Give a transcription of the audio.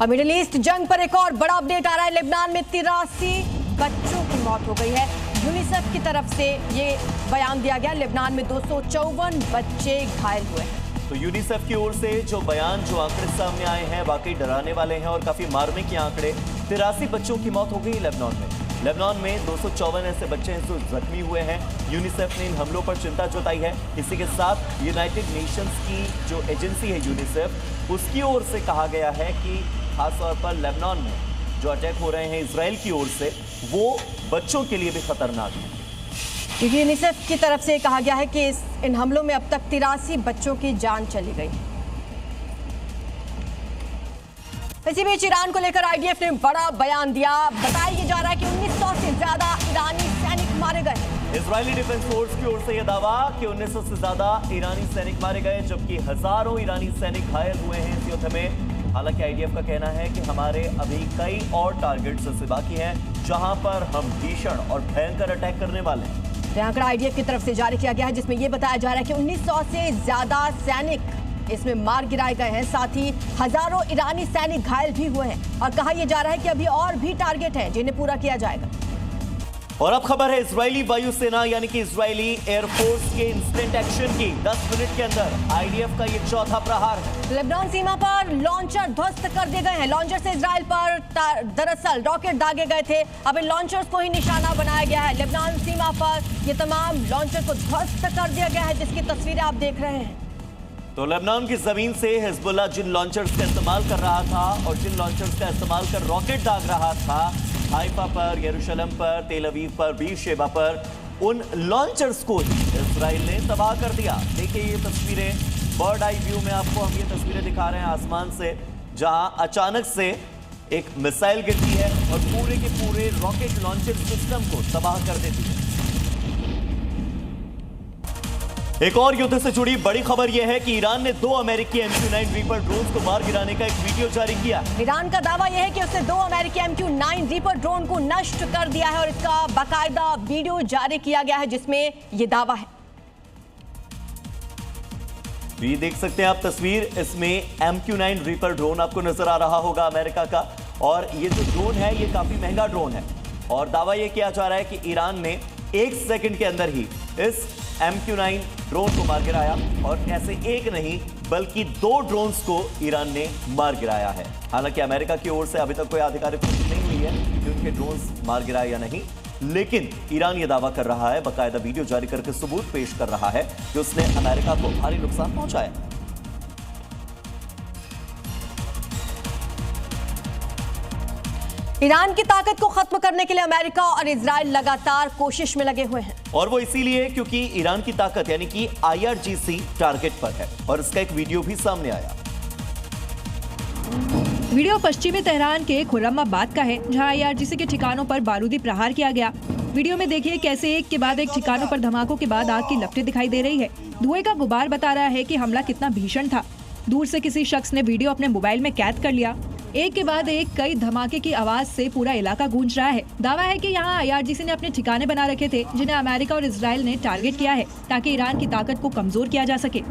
और middle east जंग पर एक और बड़ा अपडेट आ रहा है। लेबनान में 83 बच्चों की मौत हो गई है। यूनिसेफ की तरफ से ये बयान दिया गया। लेबनान में 254 बच्चे घायल हुए हैं। तो यूनिसेफ की ओर से जो आंकड़े सामने आए हैं वाकई डराने वाले हैं और काफी मार्मिक आंकड़े। 83 बच्चों की मौत हो गई लेबनान में। लेबनान में 254 ऐसे बच्चे हैं जो जख्मी हुए हैं। यूनिसेफ ने इन हमलों पर चिंता जताई है। इसी के साथ यूनाइटेड नेशंस की जो एजेंसी है यूनिसेफ, उसकी ओर से कहा गया है कि खासतौर पर लेबनान में जो अटैक हो रहे हैं इजराइल की ओर से, वो बच्चों के लिए भी खतरनाक है। क्योंकि यूनिसेफ की तरफ से कहा गया है कि इन हमलों में अब तक 83 बच्चों की जान चली गई। इसी बीच ईरान को लेकर आईडीएफ ने बड़ा बयान दिया। बताया जा रहा है कि 1900 से ज्यादा ईरानी सैनिक मारे गए। इजरायली डिफेंस फोर्स की ओर से यह दावा कि 1900 से ज्यादा ईरानी सैनिक मारे गए, जबकि हजारों ईरानी सैनिक घायल हुए हैं इस युद्ध में। हालांकि आईडीएफ का कहना है कि हमारे अभी कई और टारगेट्स ऐसे बाकी हैं जहां पर हम भीषण और भयंकर अटैक करने वाले हैं। आंकड़ा आईडीएफ की तरफ से जारी किया गया है, जिसमें यह बताया जा रहा है कि 1900 से ज्यादा सैनिक इसमें मार गिराए गए हैं। साथ ही हजारों ईरानी सैनिक घायल भी हुए हैं और कहा यह जा रहा है कि अभी और भी टारगेट हैं जिन्हें पूरा किया जाएगा। और अब खबर है इजरायली वायुसेना यानी कि इजरायली एयरफोर्स के इंस्टेंट एक्शन की। 10 मिनट के अंदर आईडीएफ का ये चौथा प्रहार है। लेबनान सीमा पर लॉन्चर ध्वस्त कर दिए गए हैं। लॉन्चर से इजराइल पर दरअसल रॉकेट दागे गए थे। अब इन लॉन्चर्स को ही निशाना बनाया गया है। लेबनान सीमा पर ये तमाम लॉन्चर को ध्वस्त कर दिया गया है, जिसकी तस्वीरें आप देख रहे हैं। तो लेबनान की जमीन से हिजबुल्लाह जिन लॉन्चर्स का इस्तेमाल कर रहा था और जिन लॉन्चर्स का इस्तेमाल कर रॉकेट दाग रहा था हाइफा पर, यरूशलेम पर, तेल अवीव पर, बीरशेबा पर, उन लॉन्चर्स को इजराइल ने तबाह कर दिया। देखिए ये तस्वीरें, बर्ड आई व्यू में आपको हम ये तस्वीरें दिखा रहे हैं आसमान से, जहां अचानक से एक मिसाइल गिरती है और पूरे के पूरे रॉकेट लॉन्चर सिस्टम को तबाह कर देती है। एक और युद्ध से जुड़ी बड़ी खबर यह है कि ईरान ने 2 अमेरिकी MQ-9 रीपर ड्रोन को मार गिराने का एक वीडियो जारी किया। ईरान का दावा यह है कि उसने 2 अमेरिकी MQ-9 रीपर ड्रोन को नष्ट कर दिया है और इसका बाकायदा वीडियो जारी किया गया है, जिसमें यह दावा है। ये देख सकते हैं आप तस्वीर, इसमें MQ-9 रीपर ड्रोन आपको नजर आ रहा होगा अमेरिका का। और ये जो ड्रोन है ये काफी महंगा ड्रोन है और दावा यह किया जा रहा है कि ईरान ने 1 सेकंड के अंदर ही इस MQ-9 ड्रोन को मार गिराया। और ऐसे एक नहीं बल्कि 2 ड्रोन्स को ईरान ने मार गिराया है। हालांकि अमेरिका की ओर से अभी तक कोई आधिकारिक पुष्टि नहीं हुई है कि उनके ड्रोन्स मार गिराए या नहीं, लेकिन ईरान ये दावा कर रहा है, बाकायदा वीडियो जारी करके सबूत पेश कर रहा है कि उसने अमेरिका को भारी नुकसान पहुंचाया। ईरान की ताकत को खत्म करने के लिए अमेरिका और इजराइल लगातार कोशिश में लगे हुए हैं। और वो इसीलिए क्योंकि ईरान की ताकत यानी कि IRGC टारगेट पर है और इसका एक वीडियो भी सामने आया। वीडियो पश्चिमी तेहरान के खुर्रमाबाद का है, जहां IRGC के ठिकानों पर बारूदी प्रहार किया गया। वीडियो में देखिए कैसे एक के बाद एक ठिकानों पर धमाकों के बाद आग की लपटें दिखाई दे रही है। धुएं का गुबार बता रहा है कि हमला कितना भीषण था। दूर से किसी शख्स ने वीडियो अपने मोबाइल में कैद कर लिया। एक के बाद एक कई धमाके की आवाज से पूरा इलाका गूंज रहा है। दावा है कि यहाँ IRGC ने अपने ठिकाने बना रखे थे, जिन्हें अमेरिका और इजराइल ने टारगेट किया है ताकि ईरान की ताकत को कमजोर किया जा सके।